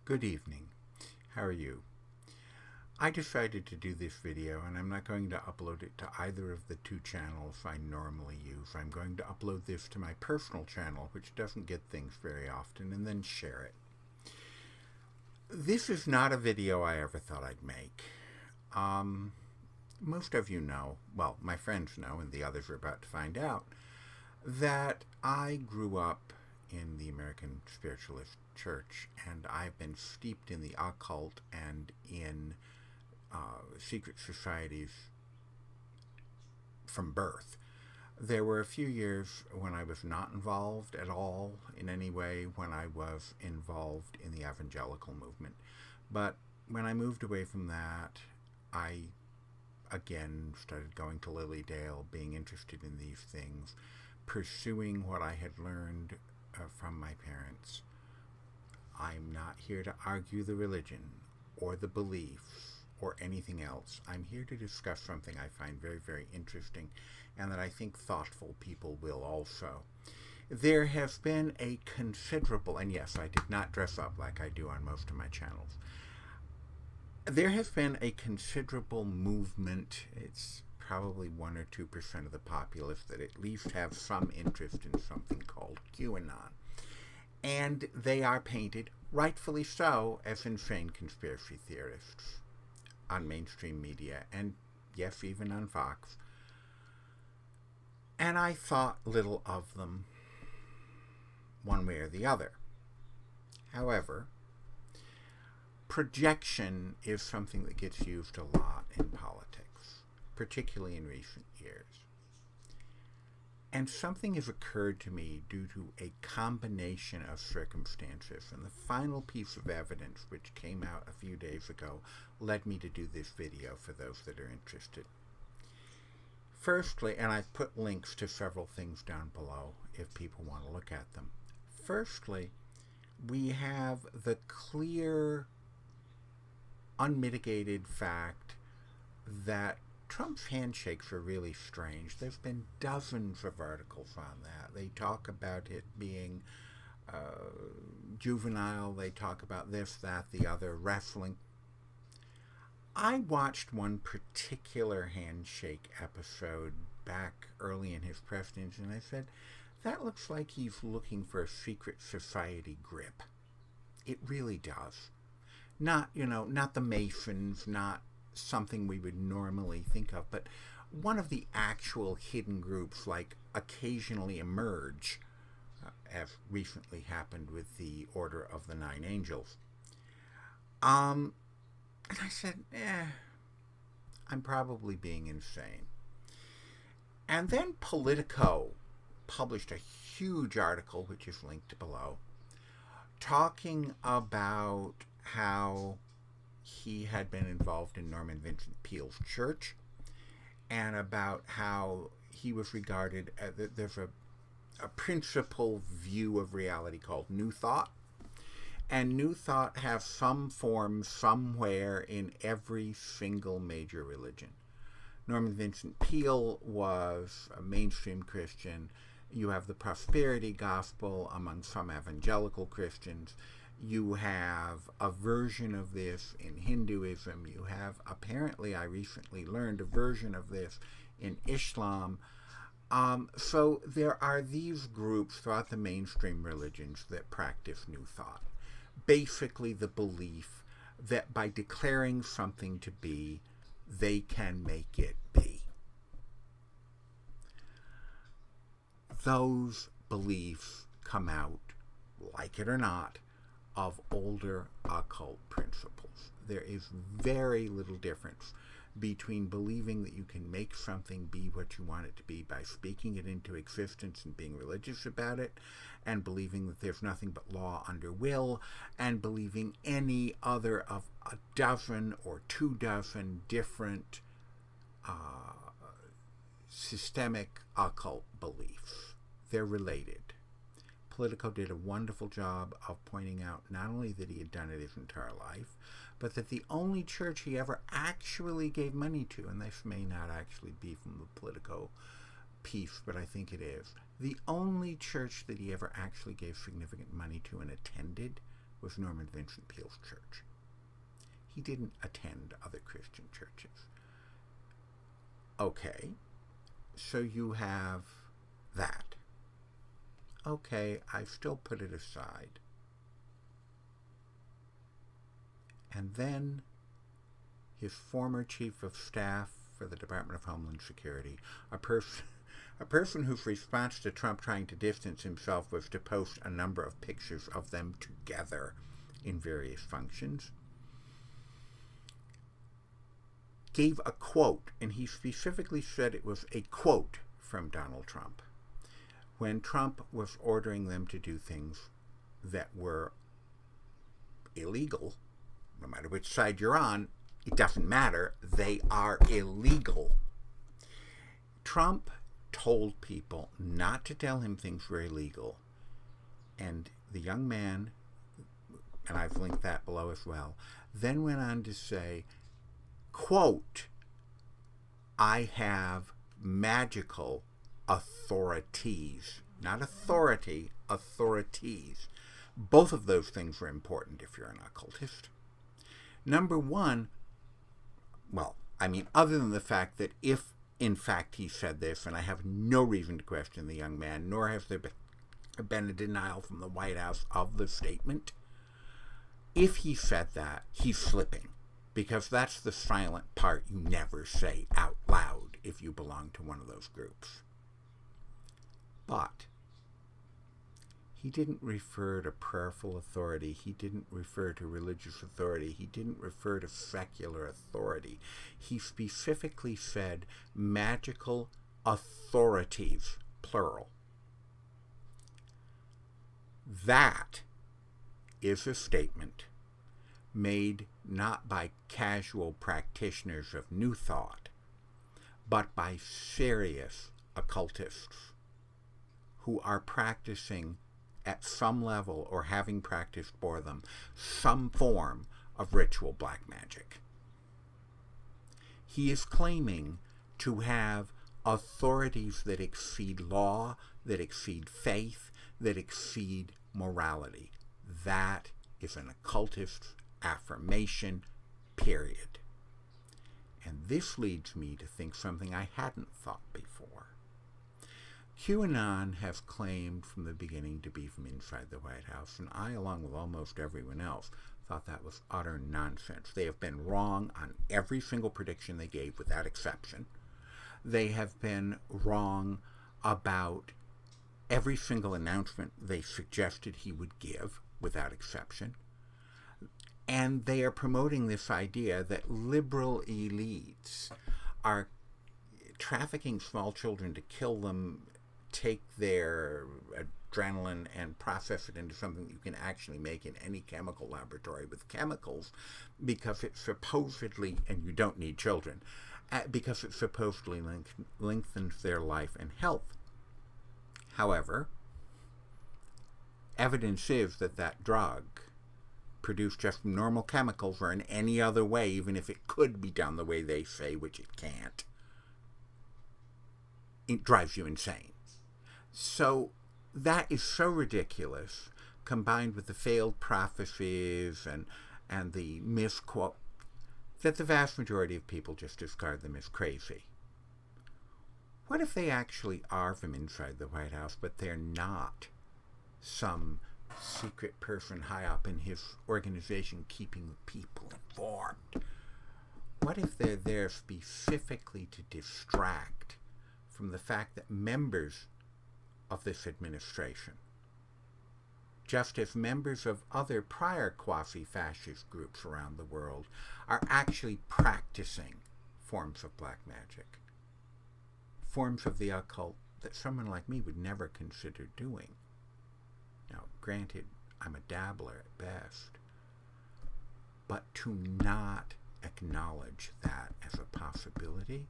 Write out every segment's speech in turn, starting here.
Good evening. How are you? I decided to do this video, and I'm not going to upload it to either of the two channels I normally use. I'm going to upload this to my personal channel, which doesn't get things very often, and then share it. This is not a video I ever thought I'd make. Most of you know, well, my friends know, and the others are about to find out, that I grew up in the American Spiritualist Church, and I've been steeped in the occult and in secret societies from birth. There were a few years when I was not involved at all in any way, when I was involved in the evangelical movement. But when I moved away from that, I again started going to Lilydale, being interested in these things, pursuing what I had learned from my parents. I'm not here to argue the religion or the beliefs or anything else. I'm here to discuss something I find very, very interesting, and that I think thoughtful people will also. There has been a considerable, and yes, I did not dress up like I do on most of my channels. There has been a considerable movement. It's probably 1 or 2% of the populace that at least have some interest in something called Qanon. And they are painted, rightfully so, as insane conspiracy theorists on mainstream media, and yes, even on Fox. And I thought little of them one way or the other. However, projection is something that gets used a lot in politics, particularly in recent years. And something has occurred to me due to a combination of circumstances, and the final piece of evidence, which came out a few days ago, led me to do this video for those that are interested. Firstly, and I've put links to several things down below if people want to look at them. Firstly, we have the clear, unmitigated fact that Trump's handshakes are really strange. There's been dozens of articles on that. They talk about it being juvenile. They talk about this, that, the other, wrestling. I watched one particular handshake episode back early in his presidency, and I said, that looks like he's looking for a secret society grip. It really does. Not, not the Masons, not something we would normally think of, but one of the actual hidden groups, like occasionally emerge, as recently happened with the Order of the Nine Angels. And I said, I'm probably being insane. And then Politico published a huge article, which is linked below, talking about how he had been involved in Norman Vincent Peale's church, and about how he was regarded as, there's a principal view of reality called New Thought, and New Thought has some form somewhere in every single major religion. Norman Vincent Peale was a mainstream Christian. You have the prosperity gospel among some evangelical Christians. You have a version of this in Hinduism. You have, apparently, I recently learned, a version of this in Islam. So there are these groups throughout the mainstream religions that practice New Thought. Basically the belief that by declaring something to be, they can make it be. Those beliefs come out, like it or not, of older occult principles. There is very little difference between believing that you can make something be what you want it to be by speaking it into existence and being religious about it, and believing that there's nothing but law under will, and believing any other of a dozen or 24 different systemic occult beliefs. They're related. Politico did a wonderful job of pointing out not only that he had done it his entire life, but that the only church he ever actually gave money to, and this may not actually be from the Politico piece, but I think it is, the only church that he ever actually gave significant money to and attended was Norman Vincent Peale's church. He didn't attend other Christian churches. Okay, so you have that. Okay, I still put it aside. And then his former chief of staff for the Department of Homeland Security, a person whose response to Trump trying to distance himself was to post a number of pictures of them together in various functions, gave a quote, and he specifically said it was a quote from Donald Trump, when Trump was ordering them to do things that were illegal. No matter which side you're on, it doesn't matter. They are illegal. Trump told people not to tell him things were illegal. And the young man, and I've linked that below as well, then went on to say, quote, I have magical authorities. Not authority, authorities. Both of those things are important if you're an occultist. Number one, well, I mean, other than the fact that if, in fact, he said this, and I have no reason to question the young man, nor has there been a denial from the White House of the statement, if he said that, he's slipping, because that's the silent part you never say out loud if you belong to one of those groups. But he didn't refer to prayerful authority. He didn't refer to religious authority. He didn't refer to secular authority. He specifically said magical authorities, plural. That is a statement made not by casual practitioners of New Thought, but by serious occultists who are practicing at some level, or having practiced for them, some form of ritual black magic. He is claiming to have authorities that exceed law, that exceed faith, that exceed morality. That is an occultist's affirmation, period. And this leads me to think something I hadn't thought before. Qanon has claimed from the beginning to be from inside the White House, and I, along with almost everyone else, thought that was utter nonsense. They have been wrong on every single prediction they gave, without exception. They have been wrong about every single announcement they suggested he would give, without exception. And they are promoting this idea that liberal elites are trafficking small children to kill them, take their adrenaline and process it into something you can actually make in any chemical laboratory with chemicals, because it supposedly, and you don't need children, because it supposedly lengthens their life and health. However, evidence is that that drug, produced just from normal chemicals or in any other way, even if it could be done the way they say, which it can't, it drives you insane. So that is so ridiculous, combined with the failed prophecies and the misquote, that the vast majority of people just discard them as crazy. What if they actually are from inside the White House, but they're not some secret person high up in his organization keeping the people informed? What if they're there specifically to distract from the fact that members of this administration, just as members of other prior quasi-fascist groups around the world, are actually practicing forms of black magic, forms of the occult that someone like me would never consider doing? Now, granted, I'm a dabbler at best, but to not acknowledge that as a possibility,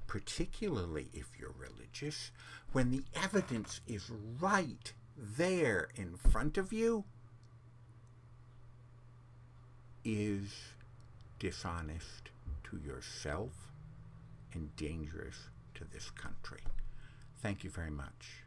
particularly if you're religious, when the evidence is right there in front of you, is dishonest to yourself and dangerous to this country. Thank you very much.